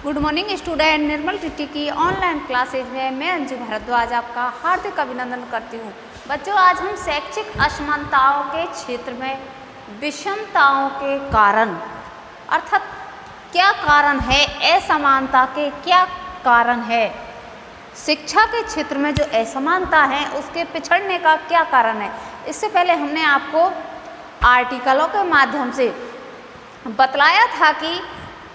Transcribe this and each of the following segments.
Good morning student. Nirmal टिट्टी की online classes में मैं अंजू भारद्वाज आपका हार्दिक अभिनंदन करती हूँ। बच्चों, आज हम शैक्षिक असमानताओं के क्षेत्र में विषमताओं के कारण अर्थात क्या कारण है, असमानता के क्या कारण है, शिक्षा के क्षेत्र में जो असमानता है उसके पिछड़ने का क्या कारण है। इससे पहले हमने आपको आर्टिकलों के माध्यम से बतलाया था कि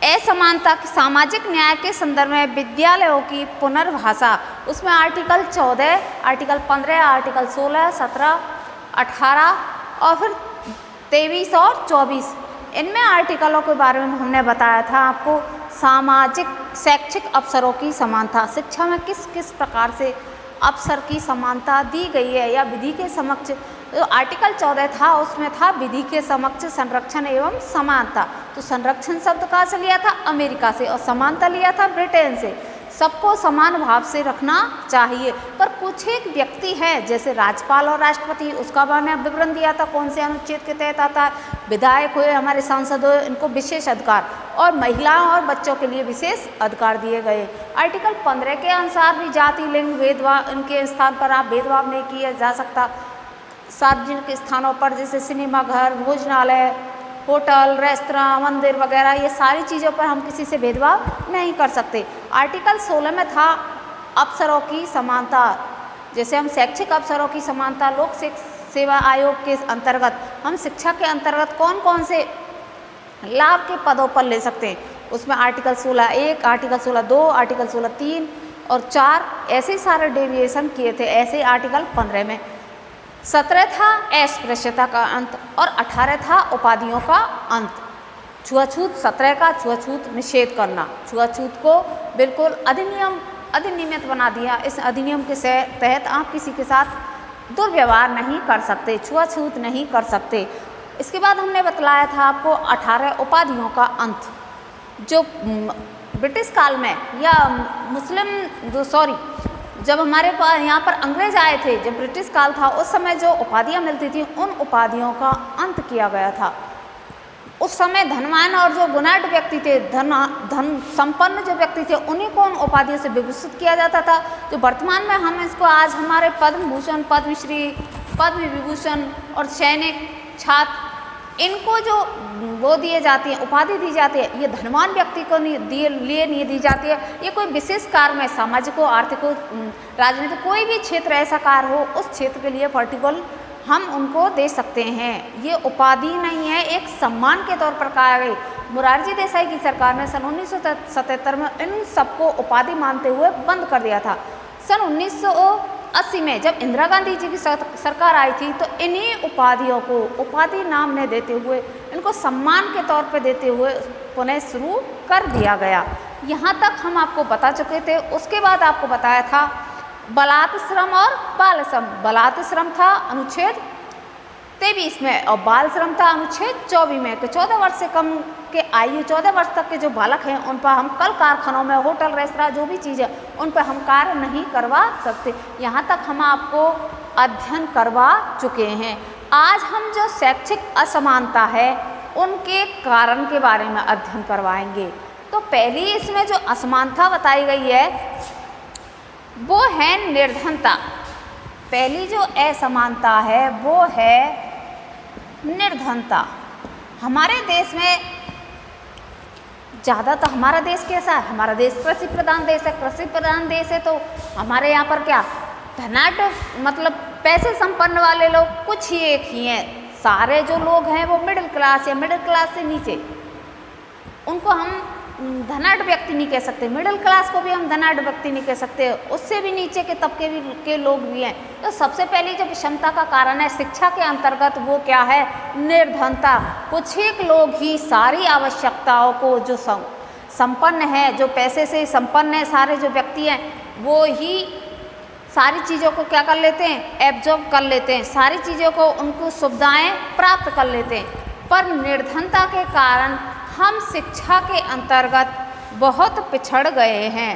असमानता की सामाजिक न्याय के संदर्भ में विद्यालयों की पुनर्भाषा, उसमें आर्टिकल 14, आर्टिकल 15, आर्टिकल 16, 17, 18 और फिर 23 और 24, इनमें आर्टिकलों के बारे में हमने बताया था आपको। सामाजिक शैक्षिक अवसरों की समानता, शिक्षा में किस किस प्रकार से अवसर की समानता दी गई है या विधि के समक्ष। तो आर्टिकल 14 था, उसमें था विधि के समक्ष संरक्षण एवं समानता। तो संरक्षण शब्द कहाँ से लिया था? अमेरिका से, और समानता लिया था ब्रिटेन से। सबको समान भाव से रखना चाहिए, पर कुछ एक व्यक्ति है जैसे राज्यपाल और राष्ट्रपति, उसका मैंने विवरण दिया था कौन से अनुच्छेद के तहत आता है। विधायक हुए, हमारे सांसद हुए, इनको विशेष अधिकार, और महिलाओं और बच्चों के लिए विशेष अधिकार दिए गए। आर्टिकल 15 के अनुसार भी जाति लिंग भेदभाव, इनके स्थान पर आप भेदभाव नहीं किया जा सकता। सार्वजनिक स्थानों पर जैसे सिनेमा घर, भोजनालय, होटल, रेस्तरां, मंदिर वगैरह, ये सारी चीज़ों पर हम किसी से भेदभाव नहीं कर सकते। आर्टिकल 16 में था अवसरों की समानता, जैसे हम शैक्षिक अवसरों की समानता, लोक सेवा आयोग के अंतर्गत हम शिक्षा के अंतर्गत कौन कौन से लाभ के पदों पर ले सकते हैं। उसमें आर्टिकल 16(1), आर्टिकल 16(2), आर्टिकल 16(3) और 4 ऐसे सारे डेविएशन किए थे। ऐसे आर्टिकल 15 में 17 था अस्पृश्यता का अंत और 18 था उपाधियों का अंत। छुआछूत 17 का छुआछूत निषेध करना, छुआछूत को बिल्कुल अधिनियमित बना दिया। इस अधिनियम के तहत आप किसी के साथ दुर्व्यवहार नहीं कर सकते, छुआछूत नहीं कर सकते। इसके बाद हमने बतलाया था आपको 18 उपाधियों का अंत, जो ब्रिटिश काल में या जब हमारे पास यहाँ पर अंग्रेज आए थे, जब ब्रिटिश काल था, उस समय जो उपाधियाँ मिलती थी उन उपाधियों का अंत किया गया था। उस समय धनवान और जो गुणाढ़ व्यक्ति थे, धन संपन्न जो व्यक्ति थे, उन्हीं को उन उपाधियों से विभूषित किया जाता था। जो वर्तमान में हम इसको आज हमारे पद्म भूषण, पद्मश्री, पद्म विभूषण और सैनिक, छात्र, इनको जो वो दिए जाती है, उपाधि दी जाती है, ये धनवान व्यक्ति को लिए नहीं दी जाती है। ये कोई विशेष कार्य में, सामाजिक हो, आर्थिक हो, राजनीतिक, कोई भी क्षेत्र ऐसा कार्य हो, उस क्षेत्र के लिए पर्टिकुलर हम उनको दे सकते हैं। ये उपाधि नहीं है, एक सम्मान के तौर पर कहा गई। मोरारजी देसाई की सरकार ने सन 1977 में इन सबको उपाधि मानते हुए बंद कर दिया था। सन 1980 में जब इंदिरा गांधी जी की सरकार आई थी, तो इन्हीं उपाधियों को उपाधि नाम ने देते हुए, इनको सम्मान के तौर पर देते हुए पुनः शुरू कर दिया गया। यहाँ तक हम आपको बता चुके थे। उसके बाद आपको बताया था बलात् श्रम और बाल श्रम। बलात् श्रम था अनुच्छेद 23 में और बाल श्रम था अनुच्छेद 24 में। तो 14 वर्ष से कम के आयु, 14 वर्ष तक के जो बालक हैं, उन पर हम कल कारखानों में, होटल, रेस्तरां, जो भी चीज़ है, उन पर हम कार्य नहीं करवा सकते। यहाँ तक हम आपको अध्ययन करवा चुके हैं। आज हम जो शैक्षिक असमानता है उनके कारण के बारे में अध्ययन करवाएंगे। तो पहली इसमें जो असमानता बताई गई है वो है निर्धनता। पहली जो असमानता है वो है निर्धनता। हमारे देश में ज़्यादातर, हमारा देश कैसा है? हमारा देश कृषि प्रधान देश है। कृषि प्रधान देश है तो हमारे यहाँ पर क्या धनाढ्य, मतलब पैसे संपन्न वाले लोग कुछ ही एक ही हैं। सारे जो लोग हैं वो मिडिल क्लास या मिडिल क्लास से नीचे, उनको हम धनाढ्य व्यक्ति नहीं कह सकते। मिडिल क्लास को भी हम धनाढ्य व्यक्ति नहीं कह सकते, उससे भी नीचे के तबके के लोग भी हैं। तो सबसे पहली जो विषमता का कारण है शिक्षा के अंतर्गत, वो क्या है? निर्धनता। कुछ एक लोग ही सारी आवश्यकताओं को, जो संपन्न है, जो पैसे से संपन्न है, सारे जो व्यक्ति हैं, वो ही सारी चीज़ों को क्या कर लेते हैं? एब्जॉर्ब कर लेते हैं, सारी चीज़ों को, उनको सुविधाएं प्राप्त कर लेते हैं। पर निर्धनता के कारण हम शिक्षा के अंतर्गत बहुत पिछड़ गए हैं।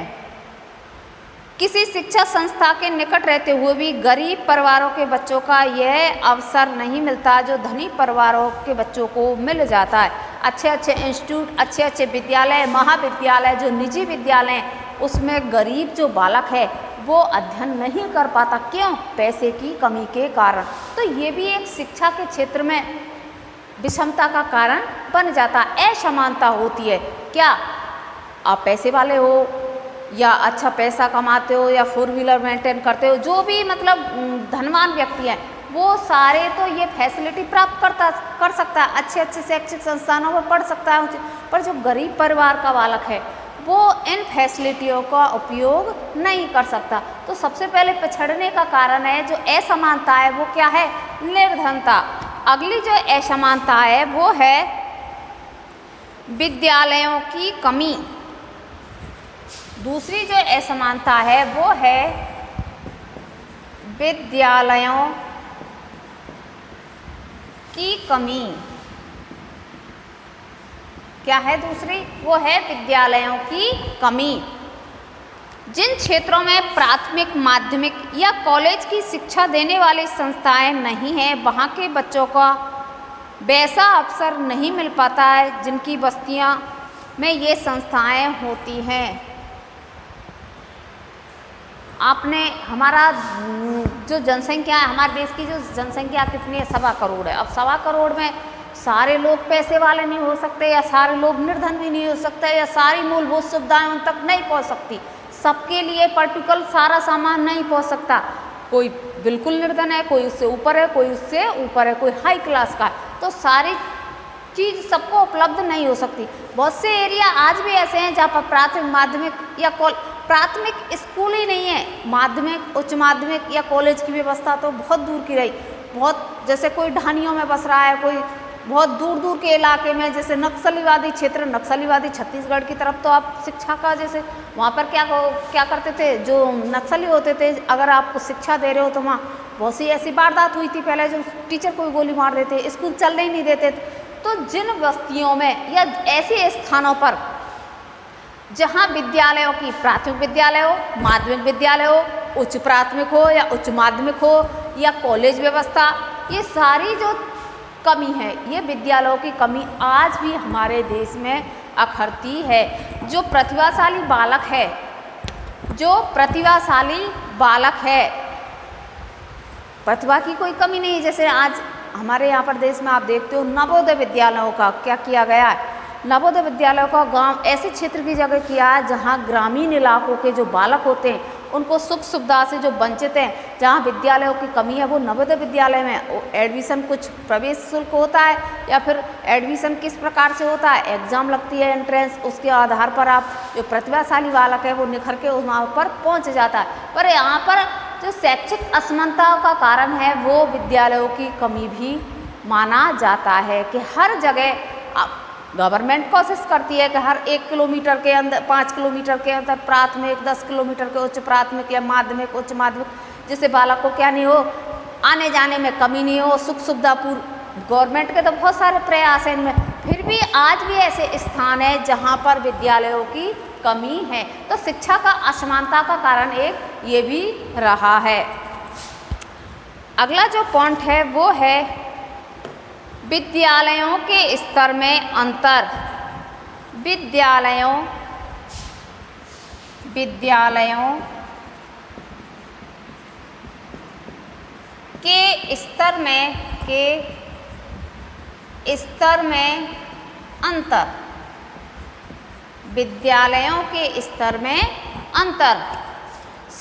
किसी शिक्षा संस्था के निकट रहते हुए भी गरीब परिवारों के बच्चों का यह अवसर नहीं मिलता जो धनी परिवारों के बच्चों को मिल जाता है। अच्छे अच्छे इंस्टीट्यूट, अच्छे अच्छे विद्यालय, महाविद्यालय, जो निजी विद्यालय हैं उसमें गरीब जो बालक है वो अध्ययन नहीं कर पाता। क्यों? पैसे की कमी के कारण। तो ये भी एक शिक्षा के क्षेत्र में विषमता का कारण बन जाता, असमानता होती है। क्या आप पैसे वाले हो या अच्छा पैसा कमाते हो या 4 व्हीलर मेंटेन करते हो, जो भी मतलब धनवान व्यक्ति है वो सारे तो ये फैसिलिटी प्राप्त कर सकता है, अच्छे अच्छे शैक्षिक संस्थानों में पढ़ सकता है, पर जो गरीब परिवार का बालक है वो इन फैसिलिटियों का उपयोग नहीं कर सकता। तो सबसे पहले पिछड़ने का कारण है जो असमानता है वो क्या है? निर्धनता। अगली जो असमानता है वो है विद्यालयों की कमी। दूसरी जो असमानता है वो है विद्यालयों की कमी। क्या है दूसरी? वो है विद्यालयों की कमी। जिन क्षेत्रों में प्राथमिक, माध्यमिक या कॉलेज की शिक्षा देने वाली संस्थाएं नहीं हैं, वहाँ के बच्चों का वैसा अवसर नहीं मिल पाता है जिनकी बस्तियाँ में ये संस्थाएं होती हैं। आपने हमारा जो जनसंख्या है, हमारे देश की जो जनसंख्या कितनी है? 1.25 करोड़ है। अब 1.25 करोड़ में सारे लोग पैसे वाले नहीं हो सकते, या सारे लोग निर्धन भी नहीं हो सकते, या सारी मूलभूत सुविधाएं उन तक नहीं पहुंच सकती। सबके लिए पर्टिकुलर सारा सामान नहीं पहुंच सकता। कोई बिल्कुल निर्धन है, कोई उससे ऊपर है, कोई उससे ऊपर है, कोई हाई क्लास का है, तो सारी चीज़ सबको उपलब्ध नहीं हो सकती। बहुत से एरिया आज भी ऐसे हैं जहाँ पर प्राथमिक, माध्यमिक या प्राथमिक स्कूल ही नहीं है, माध्यमिक, उच्च माध्यमिक या कॉलेज की व्यवस्था तो बहुत दूर की रही। बहुत जैसे कोई ढानियों में बस रहा है, कोई बहुत दूर दूर के इलाके में, जैसे नक्सलीवादी क्षेत्र, नक्सलीवादी छत्तीसगढ़ की तरफ, तो आप शिक्षा का जैसे वहाँ पर क्या करते थे, जो नक्सली होते थे, अगर आपको शिक्षा दे रहे हो तो वहाँ बहुत सी ऐसी वारदात हुई थी पहले, जो टीचर को गोली मार देते, स्कूल चलने ही नहीं देते। तो जिन बस्तियों में या ऐसे स्थानों पर जहाँ विद्यालयों की, प्राथमिक विद्यालय हो, माध्यमिक विद्यालय हो, उच्च प्राथमिक हो या उच्च माध्यमिक हो या कॉलेज व्यवस्था, ये सारी जो कमी है, ये विद्यालयों की कमी आज भी हमारे देश में अखरती है। जो प्रतिभाशाली बालक है, जो प्रतिभाशाली बालक है, प्रतिभा की कोई कमी नहीं। जैसे आज हमारे यहाँ पर देश में आप देखते हो नवोदय विद्यालयों का क्या किया गया है। नवोदय विद्यालयों का गांव ऐसे क्षेत्र की जगह किया है जहाँ ग्रामीण इलाकों के जो बालक होते हैं उनको सुख सुविधा से जो वंचित हैं, जहाँ विद्यालयों की कमी है, वो नवोदय विद्यालय में एडमिशन, कुछ प्रवेश शुल्क होता है या फिर एडमिशन किस प्रकार से होता है, एग्ज़ाम लगती है एंट्रेंस, उसके आधार पर आप जो प्रतिभाशाली बालक है वो निखर के वहाँ पर पहुँच जाता है। पर यहाँ पर जो शैक्षिक असमानता का कारण है वो विद्यालयों की कमी भी माना जाता है कि हर जगह गवर्नमेंट कोशिश करती है कि हर 1 किलोमीटर के अंदर, 5 किलोमीटर के अंदर प्राथमिक, 10 किलोमीटर के उच्च प्राथमिक या माध्यमिक, उच्च माध्यमिक, जिससे बालक को क्या नहीं हो, आने जाने में कमी नहीं हो, सुख सुविधा पूर्ण। गवर्नमेंट के तो बहुत सारे प्रयास हैं इनमें, फिर भी आज भी ऐसे स्थान है जहाँ पर विद्यालयों की कमी है। तो शिक्षा का असमानता का कारण एक ये भी रहा है। अगला जो पॉइंट है वो है विद्यालयों के स्तर में अंतर। विद्यालयों के स्तर में अंतर। विद्यालयों के स्तर में अंतर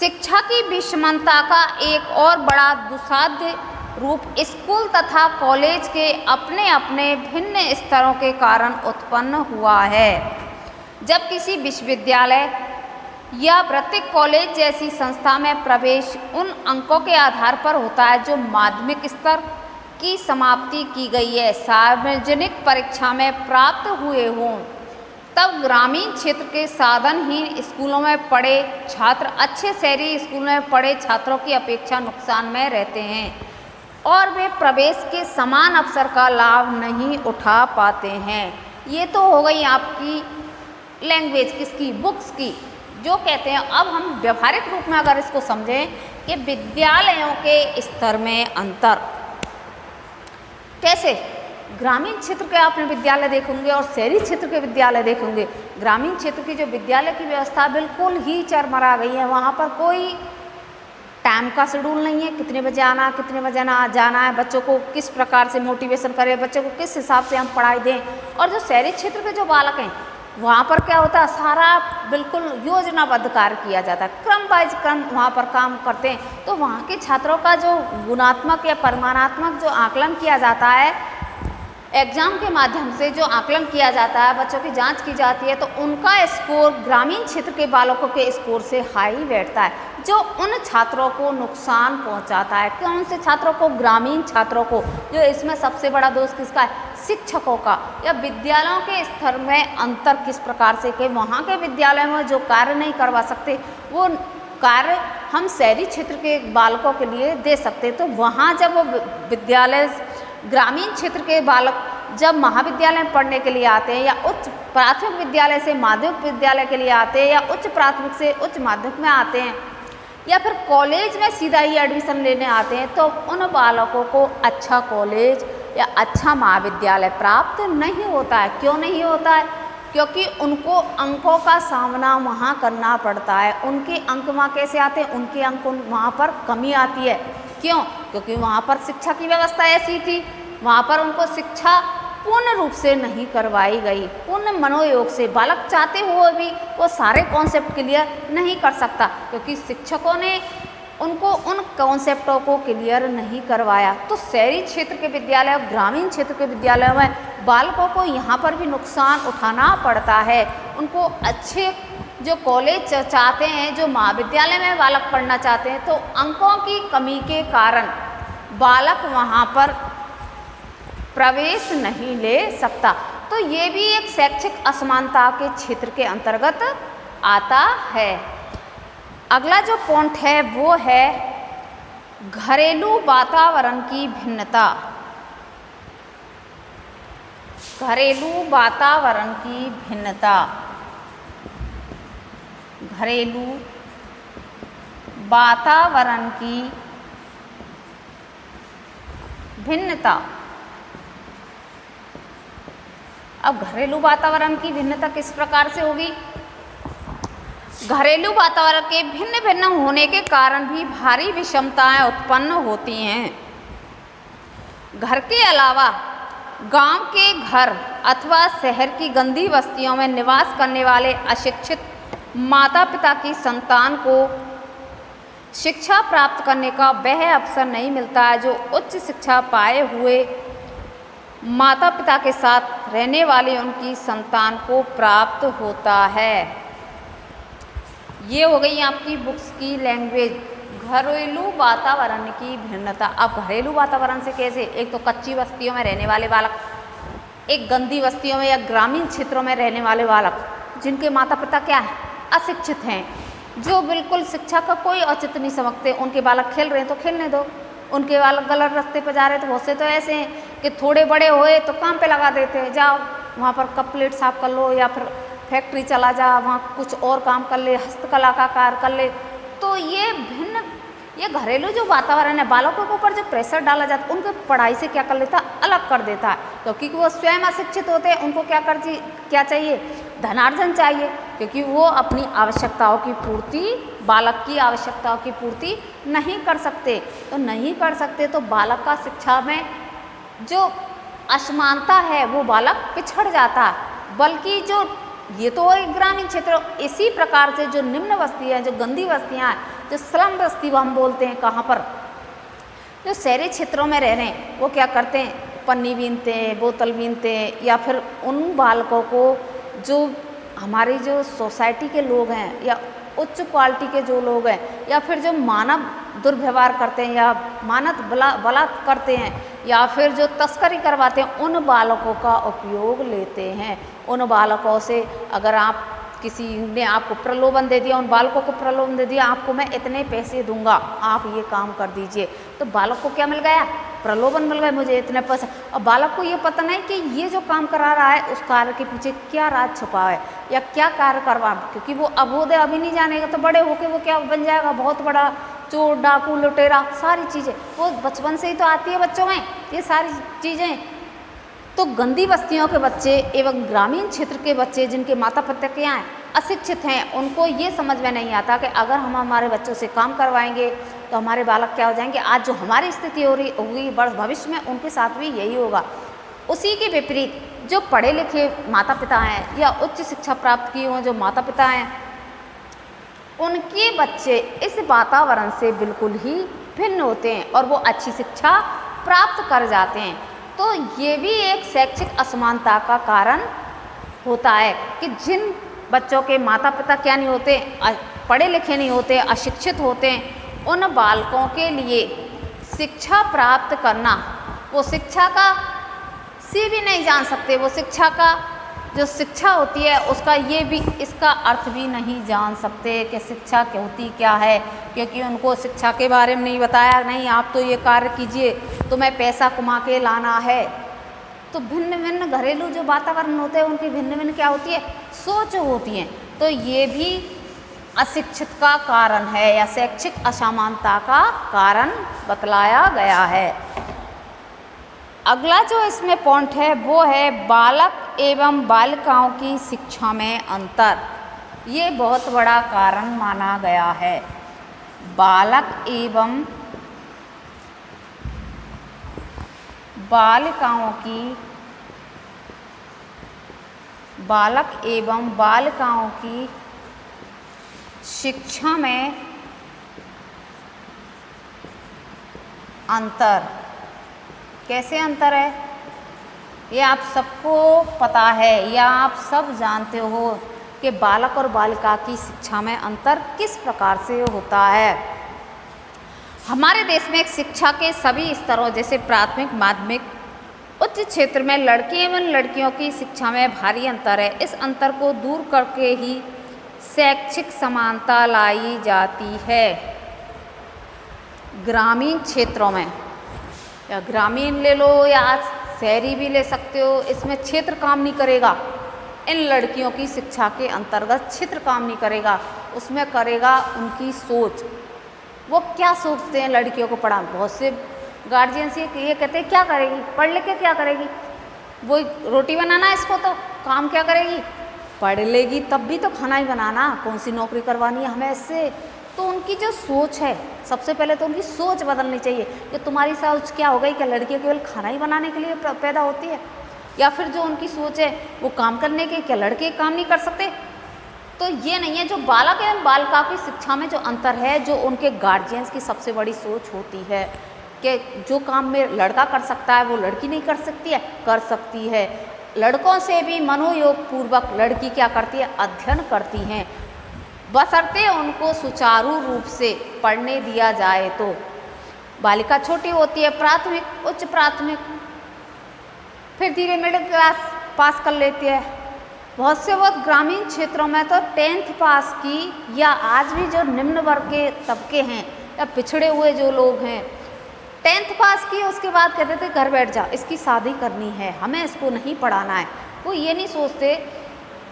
शिक्षा की विषमता का एक और बड़ा दुस्साध्य रूप स्कूल तथा कॉलेज के अपने अपने भिन्न स्तरों के कारण उत्पन्न हुआ है। जब किसी विश्वविद्यालय या वृत्तिक कॉलेज जैसी संस्था में प्रवेश उन अंकों के आधार पर होता है जो माध्यमिक स्तर की समाप्ति की गई है, सार्वजनिक परीक्षा में प्राप्त हुए हों, तब ग्रामीण क्षेत्र के साधनहीन स्कूलों में पढ़े छात्र अच्छे शहरी स्कूलों में पढ़े छात्रों की अपेक्षा नुकसान में रहते हैं और वे प्रवेश के समान अवसर का लाभ नहीं उठा पाते हैं। ये तो हो गई आपकी लैंग्वेज, किसकी, बुक्स की, जो कहते हैं। अब हम व्यवहारिक रूप में अगर इसको समझें कि विद्यालयों के स्तर में अंतर कैसे, ग्रामीण क्षेत्र के आपने विद्यालय देखेंगे और शहरी क्षेत्र के विद्यालय देखेंगे। ग्रामीण क्षेत्र की जो विद्यालय की व्यवस्था बिल्कुल ही चरमरा गई है। वहाँ पर कोई टाइम का शेड्यूल नहीं है, कितने बजे आना, कितने बजे ना जाना है, बच्चों को किस प्रकार से मोटिवेशन करें, बच्चों को किस हिसाब से हम पढ़ाई दें। और जो शहरी क्षेत्र के जो बालक हैं वहाँ पर क्या होता है, सारा बिल्कुल योजनाबद्ध कार्य किया जाता है, क्रम वाइज क्रम वहाँ पर काम करते हैं। तो वहाँ के छात्रों का जो गुणात्मक या परिमाणात्मक जो आकलन किया जाता है, एग्जाम के माध्यम से जो आकलन किया जाता है, बच्चों की जांच की जाती है, तो उनका स्कोर ग्रामीण क्षेत्र के बालकों के स्कोर से हाई बैठता है, जो उन छात्रों को नुकसान पहुंचाता है। कौन से छात्रों को? ग्रामीण छात्रों को। जो इसमें सबसे बड़ा दोष किसका है? शिक्षकों का, या विद्यालयों के स्तर में अंतर किस प्रकार से कि वहाँ के विद्यालय में जो कार्य नहीं करवा सकते वो कार्य हम शहरी क्षेत्र के बालकों के लिए दे सकते। तो वहाँ जब वो विद्यालय ग्रामीण क्षेत्र के बालक जब महाविद्यालय में पढ़ने के लिए आते हैं, या उच्च प्राथमिक विद्यालय से माध्यमिक विद्यालय के लिए आते हैं, या उच्च प्राथमिक से उच्च माध्यमिक में आते हैं, या फिर कॉलेज में सीधा ही एडमिशन लेने आते हैं, तो उन बालकों को अच्छा कॉलेज या अच्छा महाविद्यालय प्राप्त नहीं होता है। क्यों नहीं होता है? क्योंकि उनको अंकों का सामना वहाँ करना पड़ता है। उनके अंक वहाँ कैसे आते हैं? उनके अंक वहाँ पर कमी आती है। क्यों? क्योंकि वहाँ पर शिक्षा की व्यवस्था ऐसी थी, वहाँ पर उनको शिक्षा पूर्ण रूप से नहीं करवाई गई। पूर्ण मनोयोग से बालक चाहते हुए भी वो सारे कॉन्सेप्ट क्लियर नहीं कर सकता, क्योंकि शिक्षकों ने उनको उन कॉन्सेप्टों को क्लियर नहीं करवाया। तो शहरी क्षेत्र के विद्यालय और ग्रामीण क्षेत्र के विद्यालयों में बालकों को यहाँ पर भी नुकसान उठाना पड़ता है। उनको अच्छे जो कॉलेज चाहते हैं, जो महाविद्यालय में बालक पढ़ना चाहते हैं, तो अंकों की कमी के कारण बालक वहाँ पर प्रवेश नहीं ले सकता। तो ये भी एक शैक्षिक असमानता के क्षेत्र के अंतर्गत आता है। अगला जो पॉइंट है वो है घरेलू वातावरण की भिन्नता। घरेलू वातावरण की भिन्नता। घरेलू वातावरण की भिन्नता। अब घरेलू वातावरण की भिन्नता किस प्रकार से होगी? घरेलू वातावरण के भिन्न भिन्न होने के कारण भी भारी विषमताएं उत्पन्न होती हैं। घर के अलावा गांव के घर अथवा शहर की गंदी बस्तियों में निवास करने वाले अशिक्षित माता पिता की संतान को शिक्षा प्राप्त करने का वह अवसर नहीं मिलता है जो उच्च शिक्षा पाए हुए माता पिता के साथ रहने वाली उनकी संतान को प्राप्त होता है। ये हो गई आपकी बुक्स की लैंग्वेज, घरेलू वातावरण की भिन्नता। अब घरेलू वातावरण से कैसे? एक तो कच्ची बस्तियों में रहने वाले बालक, एक गंदी बस्तियों में या ग्रामीण क्षेत्रों में रहने वाले बालक जिनके माता पिता क्या है? अशिक्षित हैं, जो बिल्कुल शिक्षा का औचित्य औचित्य नहीं समझते। उनके बालक खेल रहे हैं तो खेलने दो, उनके बालक गलत रास्ते पर जा रहे हैं तो बहुत से तो ऐसे हैं कि थोड़े बड़े हुए तो काम पे लगा देते हैं, जाओ वहाँ पर कप प्लेट साफ कर लो, या फिर फैक्ट्री चला जा, वहाँ कुछ और काम कर ले, हस्तकला का कार्य कर ले। तो ये घरेलू जो वातावरण है, बालकों के ऊपर जो प्रेशर डाला जाता है, उनको पढ़ाई से क्या कर लेता है? अलग कर देता है। क्योंकि वो स्वयं अशिक्षित होते हैं, उनको क्या चाहिए? धनार्जन चाहिए, क्योंकि वो अपनी आवश्यकताओं की पूर्ति, बालक की आवश्यकताओं की पूर्ति नहीं कर सकते। तो नहीं कर सकते तो बालक का शिक्षा में जो असमानता है वो बालक पिछड़ जाता है। बल्कि जो ये तो एक ग्रामीण क्षेत्र, इसी प्रकार से जो निम्न बस्तियाँ हैं, जो गंदी बस्तियाँ हैं, जो स्लम बस्ती हम बोलते हैं, कहाँ पर जो शहरी क्षेत्रों में रह रहे हैं, वो क्या करते हैं? पन्नी बीनते हैं, बोतल बीनते हैं, या फिर उन बालकों को जो हमारी जो सोसाइटी के लोग हैं या उच्च क्वालिटी के जो लोग हैं, या फिर जो मानव दुर्व्यवहार करते हैं या मानव बलात्कार करते हैं, या फिर जो तस्करी करवाते हैं, उन बालकों का उपयोग लेते हैं। उन बालकों से अगर आप किसी ने आपको प्रलोभन दे दिया, उन बालकों को प्रलोभन दे दिया, आपको मैं इतने पैसे दूंगा, आप ये काम कर दीजिए, तो बालक को क्या मिल गया? प्रलोभन मिल गए, मुझे इतने पैसे। और बालक को ये पता नहीं कि ये जो काम करा रहा है उस कार्य के पीछे क्या राज छुपा है या क्या कार्य करवा, क्योंकि वो अबोध अभी नहीं जानेगा, तो बड़े होके वो क्या बन जाएगा? बहुत बड़ा चोर, डाकू, लुटेरा, सारी चीज़ें वो बचपन से ही तो आती है बच्चों में, ये सारी चीज़ें। तो गंदी बस्तियों के बच्चे एवं ग्रामीण क्षेत्र के बच्चे जिनके माता पिता क्या हैं, अशिक्षित हैं, उनको ये समझ में नहीं आता कि अगर हम हमारे बच्चों से काम करवाएंगे तो हमारे बालक क्या हो जाएंगे। आज जो हमारी स्थिति हो रही होगी भविष्य में उनके साथ भी यही होगा। उसी के विपरीत जो पढ़े लिखे माता पिता हैं या उच्च शिक्षा प्राप्त किए हुए जो माता पिता हैं, उनके बच्चे इस वातावरण से बिल्कुल ही भिन्न होते हैं और वो अच्छी शिक्षा प्राप्त कर जाते हैं। तो ये भी एक शैक्षिक असमानता का कारण होता है कि जिन बच्चों के माता पिता क्या नहीं होते, पढ़े लिखे नहीं होते, अशिक्षित होते हैं, उन बालकों के लिए शिक्षा प्राप्त करना, वो शिक्षा का सी भी नहीं जान सकते, वो शिक्षा का जो शिक्षा होती है उसका ये भी इसका अर्थ भी नहीं जान सकते कि शिक्षा क्या होती क्या है, क्योंकि उनको शिक्षा के बारे में नहीं बताया। नहीं, आप तो ये कार्य कीजिए, तुम्हें पैसा कमा के लाना है। तो भिन्न भिन्न घरेलू जो वातावरण होते हैं उनकी भिन्न भिन्न क्या होती है, सोच होती है। तो ये भी अशिक्षित का कारण है या शैक्षिक असमानता का कारण बतलाया गया है। अगला जो इसमें पॉइंट है वो है बालक एवं बालिकाओं की शिक्षा में अंतर। ये बहुत बड़ा कारण माना गया है। बालक एवं बालिकाओं की शिक्षा में अंतर। कैसे अंतर है, ये आप सबको पता है या आप सब जानते हो कि बालक और बालिका की शिक्षा में अंतर किस प्रकार से होता है। हमारे देश में शिक्षा के सभी स्तरों जैसे प्राथमिक, माध्यमिक, उच्च क्षेत्र में लड़के एवं लड़कियों की शिक्षा में भारी अंतर है। इस अंतर को दूर करके ही शैक्षिक समानता लाई जाती है। ग्रामीण क्षेत्रों में, या ग्रामीण ले लो या शहरी भी ले सकते हो, इसमें क्षेत्र काम नहीं करेगा। इन लड़कियों की शिक्षा के अंतर्गत क्षेत्र काम नहीं करेगा, उसमें करेगा उनकी सोच। वो क्या सोचते हैं लड़कियों को पढ़ा। बहुत से गार्जियंस ये कहते हैं क्या करेगी, पढ़ लिख के क्या करेगी, वो रोटी बनाना है, इसको तो काम क्या करेगी, पढ़ लेगी तब भी तो खाना ही बनाना, कौन सी नौकरी करवानी है हमें इससे। तो उनकी जो सोच है, सबसे पहले तो उनकी सोच बदलनी चाहिए कि तुम्हारी सोच क्या हो गई, क्या लड़कियाँ केवल खाना ही बनाने के लिए पैदा होती है, या फिर जो उनकी सोच है वो काम करने के, क्या लड़के काम नहीं कर सकते। तो ये नहीं है। जो बालक एवं बालिका की शिक्षा में जो अंतर है, जो उनके गार्जियंस की सबसे बड़ी सोच होती है कि जो काम में लड़का कर सकता है वो लड़की नहीं कर सकती है, कर सकती है। लड़कों से भी मनोयोग पूर्वक लड़की क्या करती है, अध्ययन करती हैं, बशर्ते उनको सुचारू रूप से पढ़ने दिया जाए। तो बालिका छोटी होती है, प्राथमिक, उच्च प्राथमिक, फिर धीरे मिडिल क्लास पास कर लेती है। बहुत से बहुत ग्रामीण क्षेत्रों में तो 10th पास की, या आज भी जो निम्न वर्ग के तबके हैं या पिछड़े हुए जो लोग हैं, 10th पास की उसके बाद कहते थे घर बैठ जा, इसकी शादी करनी है, हमें इसको नहीं पढ़ाना है। वो ये नहीं सोचते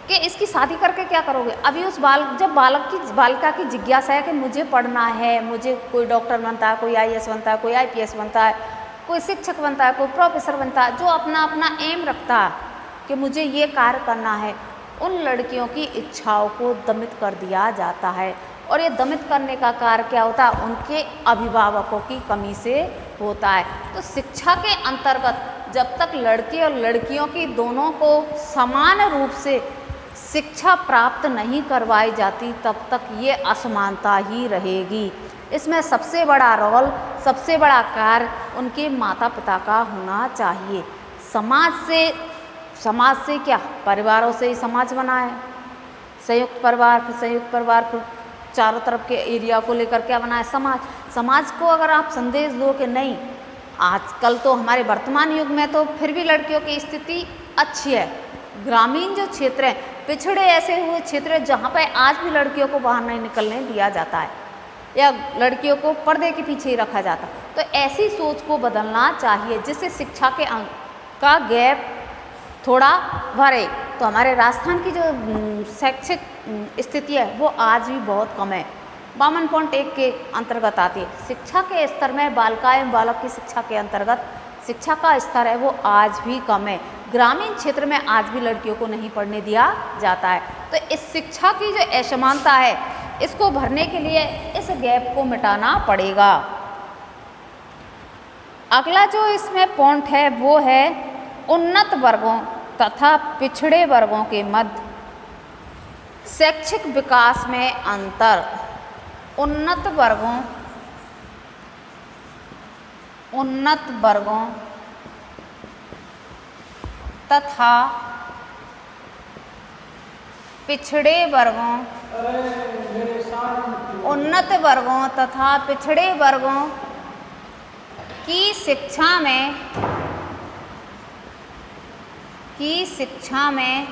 कि इसकी शादी करके क्या करोगे। अभी उस जब बालिका की जिज्ञासा है कि मुझे पढ़ना है, मुझे कोई डॉक्टर बनता है, कोई IAS बनता है, कोई IPS बनता है, कोई शिक्षक बनता है, कोई प्रोफेसर बनता है, जो अपना अपना एम रखता है कि मुझे ये कार्य करना है, उन लड़कियों की इच्छाओं को दमित कर दिया जाता है। और ये दमित करने का कार्य क्या होता है, उनके अभिभावकों की कमी से होता है। तो शिक्षा के अंतर्गत जब तक लड़के और लड़कियों की दोनों को समान रूप से शिक्षा प्राप्त नहीं करवाई जाती, तब तक ये असमानता ही रहेगी। इसमें सबसे बड़ा रोल, सबसे बड़ा कार्य उनके माता पिता का होना चाहिए। समाज से क्या, परिवारों से ही समाज बना है। संयुक्त परिवार, फिर चारों तरफ के एरिया को लेकर क्या बना है, समाज को अगर आप संदेश दो कि नहीं, आजकल तो हमारे वर्तमान युग में तो फिर भी लड़कियों की स्थिति अच्छी है। ग्रामीण जो क्षेत्र है, पिछड़े ऐसे हुए क्षेत्र है जहाँ पर आज भी लड़कियों को बाहर नहीं निकलने दिया जाता है या लड़कियों को पर्दे के पीछे ही रखा जाता है। तो ऐसी सोच को बदलना चाहिए जिससे शिक्षा के का गैप थोड़ा भरे। तो हमारे राजस्थान की जो शैक्षिक स्थिति है वो आज भी बहुत कम है। 52.1 के अंतर्गत आती है। शिक्षा के स्तर में बालिका एवं बालक की शिक्षा के अंतर्गत शिक्षा का स्तर है वो आज भी कम है। ग्रामीण क्षेत्र में आज भी लड़कियों को नहीं पढ़ने दिया जाता है। तो इस शिक्षा की जो असमानता है इसको भरने के लिए इस गैप को मिटाना पड़ेगा। अगला जो इसमें पॉइंट है वो है उन्नत वर्गों तथा पिछड़े वर्गों के मध्य शैक्षिक विकास में अंतर। उन्नत वर्गों तथा पिछड़े वर्गों उन्नत वर्गों तथा पिछड़े वर्गों की शिक्षा में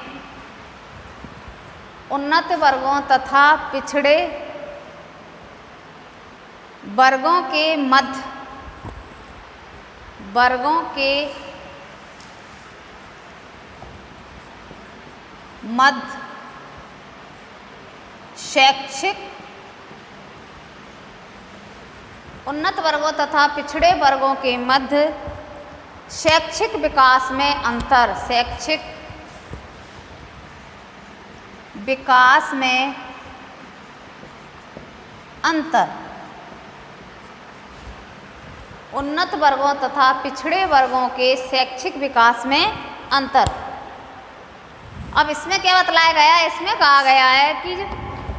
उन्नत वर्गों तथा पिछड़े वर्गों के मध्य शैक्षिक उन्नत वर्गों तथा पिछड़े वर्गों के मध्य शैक्षिक विकास में अंतर। शैक्षिक विकास में अंतर। उन्नत वर्गों तथा पिछड़े वर्गों के शैक्षिक विकास में अंतर। अब इसमें क्या बतलाया गया है? इसमें कहा गया है कि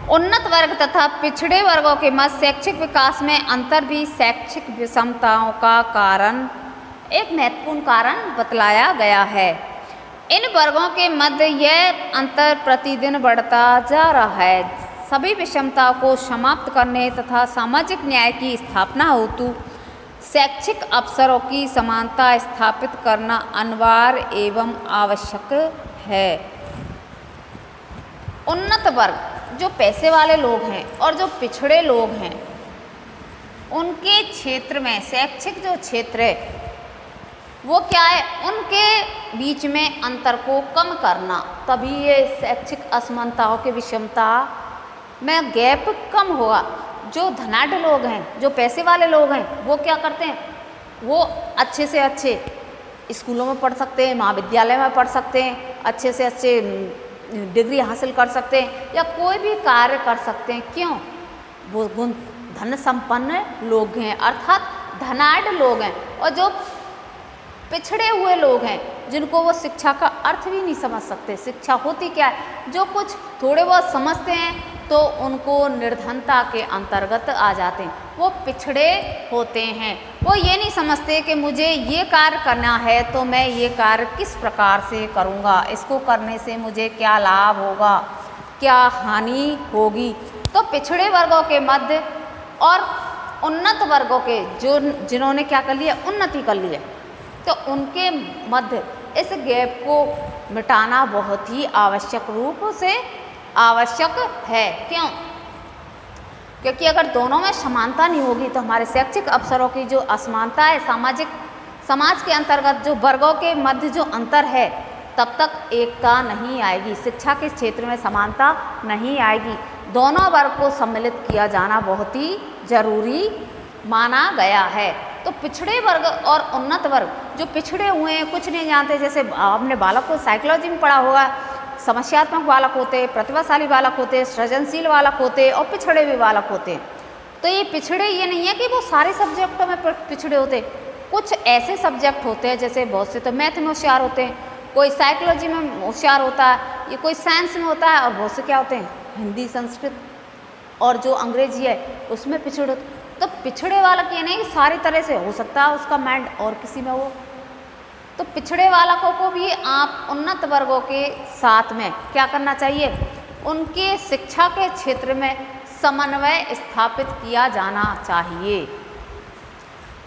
उन्नत वर्ग तथा पिछड़े वर्गों के मध्य शैक्षिक विकास में अंतर भी शैक्षिक विषमताओं का कारण, एक महत्वपूर्ण कारण बतलाया गया है। इन वर्गों के मध्य यह अंतर प्रतिदिन बढ़ता जा रहा है। सभी विषमताओं को समाप्त करने तथा सामाजिक न्याय की स्थापना हेतु शैक्षिक अवसरों की समानता स्थापित करना अनिवार्य एवं आवश्यक है। उन्नत वर्ग जो पैसे वाले लोग हैं और जो पिछड़े लोग हैं उनके क्षेत्र में शैक्षिक जो क्षेत्र है वो क्या है? उनके बीच में अंतर को कम करना, तभी ये शैक्षिक असमानताओं की विषमता में गैप कम होगा। जो धनाढ़ लोग हैं, जो पैसे वाले लोग हैं, वो क्या करते हैं? वो अच्छे से अच्छे स्कूलों में पढ़ सकते हैं, महाविद्यालय में पढ़ सकते हैं, अच्छे से अच्छे डिग्री हासिल कर सकते हैं या कोई भी कार्य कर सकते हैं। क्यों? वो धन संपन्न लोग हैं, अर्थात धनाढ़ लोग हैं। और जो पिछड़े हुए लोग हैं जिनको वो शिक्षा का अर्थ भी नहीं समझ सकते, शिक्षा होती क्या है, जो कुछ थोड़े बहुत समझते हैं तो उनको निर्धनता के अंतर्गत आ जाते हैं, वो पिछड़े होते हैं। वो ये नहीं समझते कि मुझे ये कार्य करना है तो मैं ये कार्य किस प्रकार से करूँगा, इसको करने से मुझे क्या लाभ होगा, क्या हानि होगी। तो पिछड़े वर्गों के मध्य और उन्नत वर्गों के जो जिन्होंने क्या कर लिया, उन्नति कर ली है, तो उनके मध्य इस गैप को मिटाना बहुत ही आवश्यक रूप से आवश्यक है। क्यों? क्योंकि अगर दोनों में समानता नहीं होगी तो हमारे शैक्षिक अवसरों की जो असमानता है, समाज के अंतर्गत जो वर्गों के मध्य जो अंतर है, तब तक एकता नहीं आएगी, शिक्षा के क्षेत्र में समानता नहीं आएगी। दोनों वर्ग को सम्मिलित किया जाना बहुत ही जरूरी माना गया है। तो पिछड़े वर्ग और उन्नत वर्ग, जो पिछड़े हुए हैं, कुछ नहीं जानते, जैसे आपने बालक को साइकोलॉजी में पढ़ा होगा, समस्यात्मक बालक होते, प्रतिभाशाली बालक होते, सृजनशील बालक होते और पिछड़े हुए बालक होते। तो ये पिछड़े ये नहीं है कि वो सारे सब्जेक्टों में पिछड़े होते, कुछ ऐसे सब्जेक्ट होते हैं, जैसे बहुत से तो मैथ में होशियार होते हैं, कोई साइकोलॉजी में होशियार होता है, ये कोई साइंस में होता है, और बहुत से क्या होते हैं हिंदी, संस्कृत और जो अंग्रेजी है उसमें पिछड़े। तो पिछड़े वाला ये नहीं कि सारी तरह से हो सकता है उसका माइंड और किसी में हो। तो पिछड़े वालों को भी आप उन्नत वर्गों के साथ में क्या करना चाहिए, उनके शिक्षा के क्षेत्र में समन्वय स्थापित किया जाना चाहिए।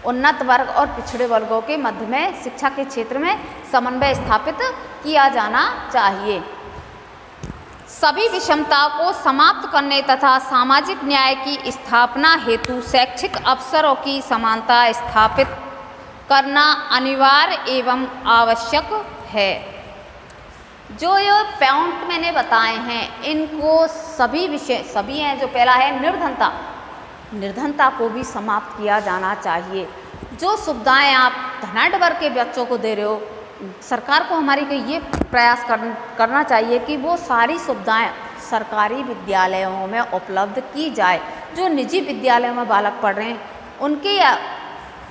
उन्नत वर्ग और पिछड़े वर्गों के मध्य में शिक्षा के क्षेत्र में समन्वय स्थापित किया जाना चाहिए। सभी विषमताओं को समाप्त करने तथा सामाजिक न्याय की स्थापना हेतु शैक्षिक अवसरों की समानता स्थापित करना अनिवार्य एवं आवश्यक है। जो ये पॉइंट मैंने बताए हैं, इनको सभी हैं। जो पहला है निर्धनता को भी समाप्त किया जाना चाहिए। जो सुविधाएं आप धनाढ़ वर्ग के बच्चों को दे रहे हो। सरकार को हमारी को ये प्रयास करना चाहिए कि वो सारी सुविधाएं सरकारी विद्यालयों में उपलब्ध की जाए। जो निजी विद्यालयों में बालक पढ़ रहे हैं उनके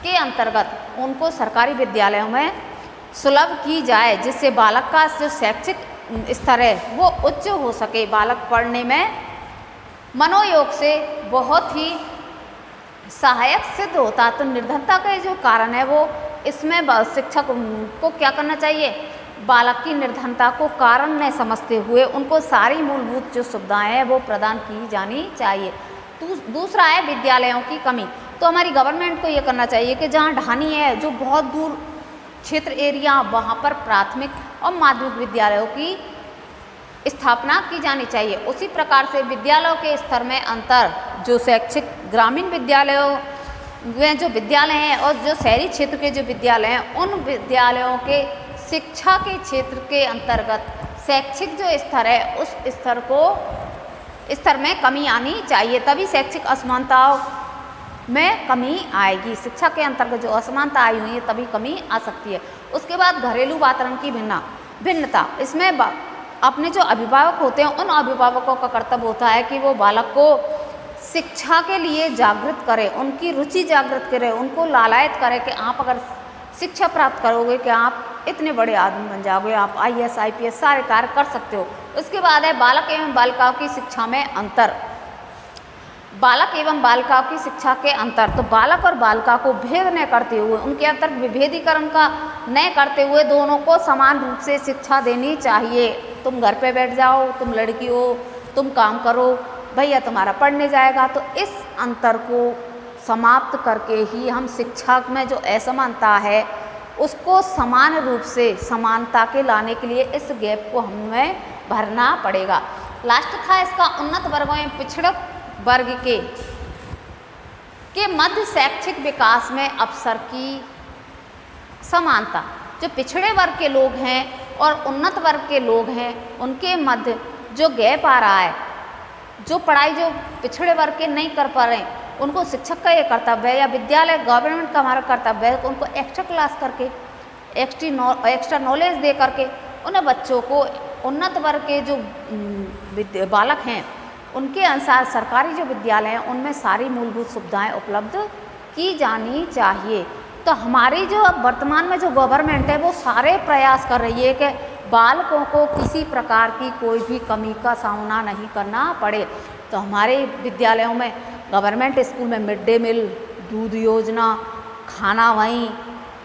के अंतर्गत उनको सरकारी विद्यालयों में सुलभ की जाए, जिससे बालक का जो शैक्षिक स्तर है वो उच्च हो सके। बालक पढ़ने में मनोयोग से बहुत ही सहायक सिद्ध होता। तो निर्धनता के जो कारण है वो इसमें शिक्षक को क्या करना चाहिए, बालक की निर्धनता को कारण न समझते हुए उनको सारी मूलभूत जो सुविधाएं हैं वो प्रदान की जानी चाहिए। दूसरा है विद्यालयों की कमी। तो हमारी गवर्नमेंट को ये करना चाहिए कि जहाँ ढानी है, जो बहुत दूर क्षेत्र एरिया, वहाँ पर प्राथमिक और माध्यमिक विद्यालयों की स्थापना की जानी चाहिए। उसी प्रकार से विद्यालयों के स्तर में अंतर, जो शैक्षिक ग्रामीण विद्यालयों में जो विद्यालय हैं और जो शहरी क्षेत्र के जो विद्यालय हैं, उन विद्यालयों के शिक्षा के क्षेत्र के अंतर्गत शैक्षिक जो स्तर है उस स्तर में कमी आनी चाहिए, तभी शैक्षिक असमानताओं में कमी आएगी। शिक्षा के अंतर्गत जो असमानता आई हुई है तभी कमी आ सकती है। उसके बाद घरेलू वातावरण की भिन्नता, इसमें अपने जो अभिभावक होते हैं उन अभिभावकों का कर्तव्य होता है कि वो बालक को शिक्षा के लिए जागृत करें, उनकी रुचि जागृत करें, उनको लालायित करें कि आप अगर शिक्षा प्राप्त करोगे कि आप इतने बड़े आदमी बन जाओगे, आप IAS IPS सारे कार्य कर सकते हो। उसके बाद है बालक एवं बालिकाओं की शिक्षा में अंतर। बालक एवं बालिकाओं की शिक्षा के अंतर, तो बालक और बालिका को भेद न करते हुए, उनके अंतर विभेदीकरण का न करते हुए दोनों को समान रूप से शिक्षा देनी चाहिए। तुम घर पे बैठ जाओ, तुम लड़की हो, तुम काम करो, भैया तुम्हारा पढ़ने जाएगा। तो इस अंतर को समाप्त करके ही हम शिक्षा में जो असमानता है उसको समान रूप से समानता के लाने के लिए इस गैप को हमें भरना पड़ेगा। लास्ट था इसका उन्नत वर्गों एवं पिछड़े वर्ग के मध्य शैक्षिक विकास में अवसर की समानता। जो पिछड़े वर्ग के लोग हैं और उन्नत वर्ग के लोग हैं उनके मध्य जो गैप आ रहा है, जो पढ़ाई जो पिछड़े वर्ग के नहीं कर पा रहे हैं उनको शिक्षक का ये कर्तव्य है या विद्यालय गवर्नमेंट का हमारा कर्तव्य है कि उनको एक्स्ट्रा क्लास करके एक्स्ट्रा नॉलेज दे करके उन बच्चों को उन्नत वर्ग के जो बालक हैं उनके अनुसार सरकारी जो विद्यालय हैं उनमें सारी मूलभूत सुविधाएं उपलब्ध की जानी चाहिए। तो हमारी जो अब वर्तमान में जो गवर्नमेंट है वो सारे प्रयास कर रही है कि बालकों को किसी प्रकार की कोई भी कमी का सामना नहीं करना पड़े। तो हमारे विद्यालयों में गवर्नमेंट स्कूल में मिड डे मील, दूध योजना, खाना वहीं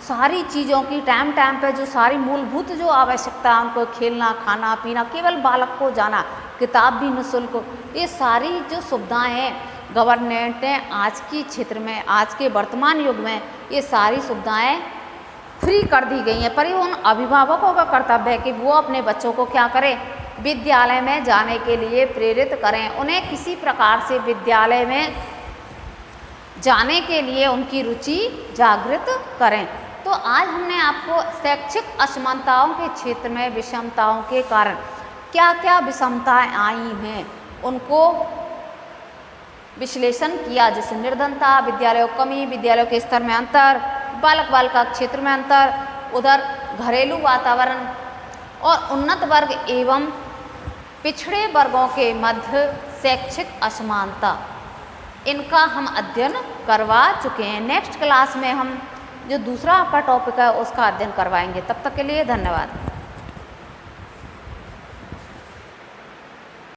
सारी चीज़ों की टाइम पे जो सारी मूलभूत जो आवश्यकता है उनको खेलना, खाना, पीना, केवल बालक को जाना, किताब भी निःशुल्क, ये सारी जो सुविधाएं हैं गवर्नमेंट ने आज की क्षेत्र में, आज के वर्तमान युग में ये सारी सुविधाएं फ्री कर दी गई हैं। पर ये उन अभिभावकों का कर्तव्य है कि वो अपने बच्चों को क्या करें, विद्यालय में जाने के लिए प्रेरित करें, उन्हें किसी प्रकार से विद्यालय में जाने के लिए उनकी रुचि जागृत करें। तो आज हमने आपको शैक्षिक असमानताओं के क्षेत्र में विषमताओं के कारण क्या क्या विषमताएं आई हैं उनको विश्लेषण किया, जैसे निर्धनता, विद्यालयों कमी, विद्यालयों के स्तर में अंतर, बालक बालिका क्षेत्र में अंतर, उधर घरेलू वातावरण और उन्नत वर्ग एवं पिछड़े वर्गों के मध्य शैक्षिक असमानता, इनका हम अध्ययन करवा चुके हैं। नेक्स्ट क्लास में हम जो दूसरा आपका टॉपिक है उसका अध्ययन करवाएंगे। तब तक के लिए धन्यवाद।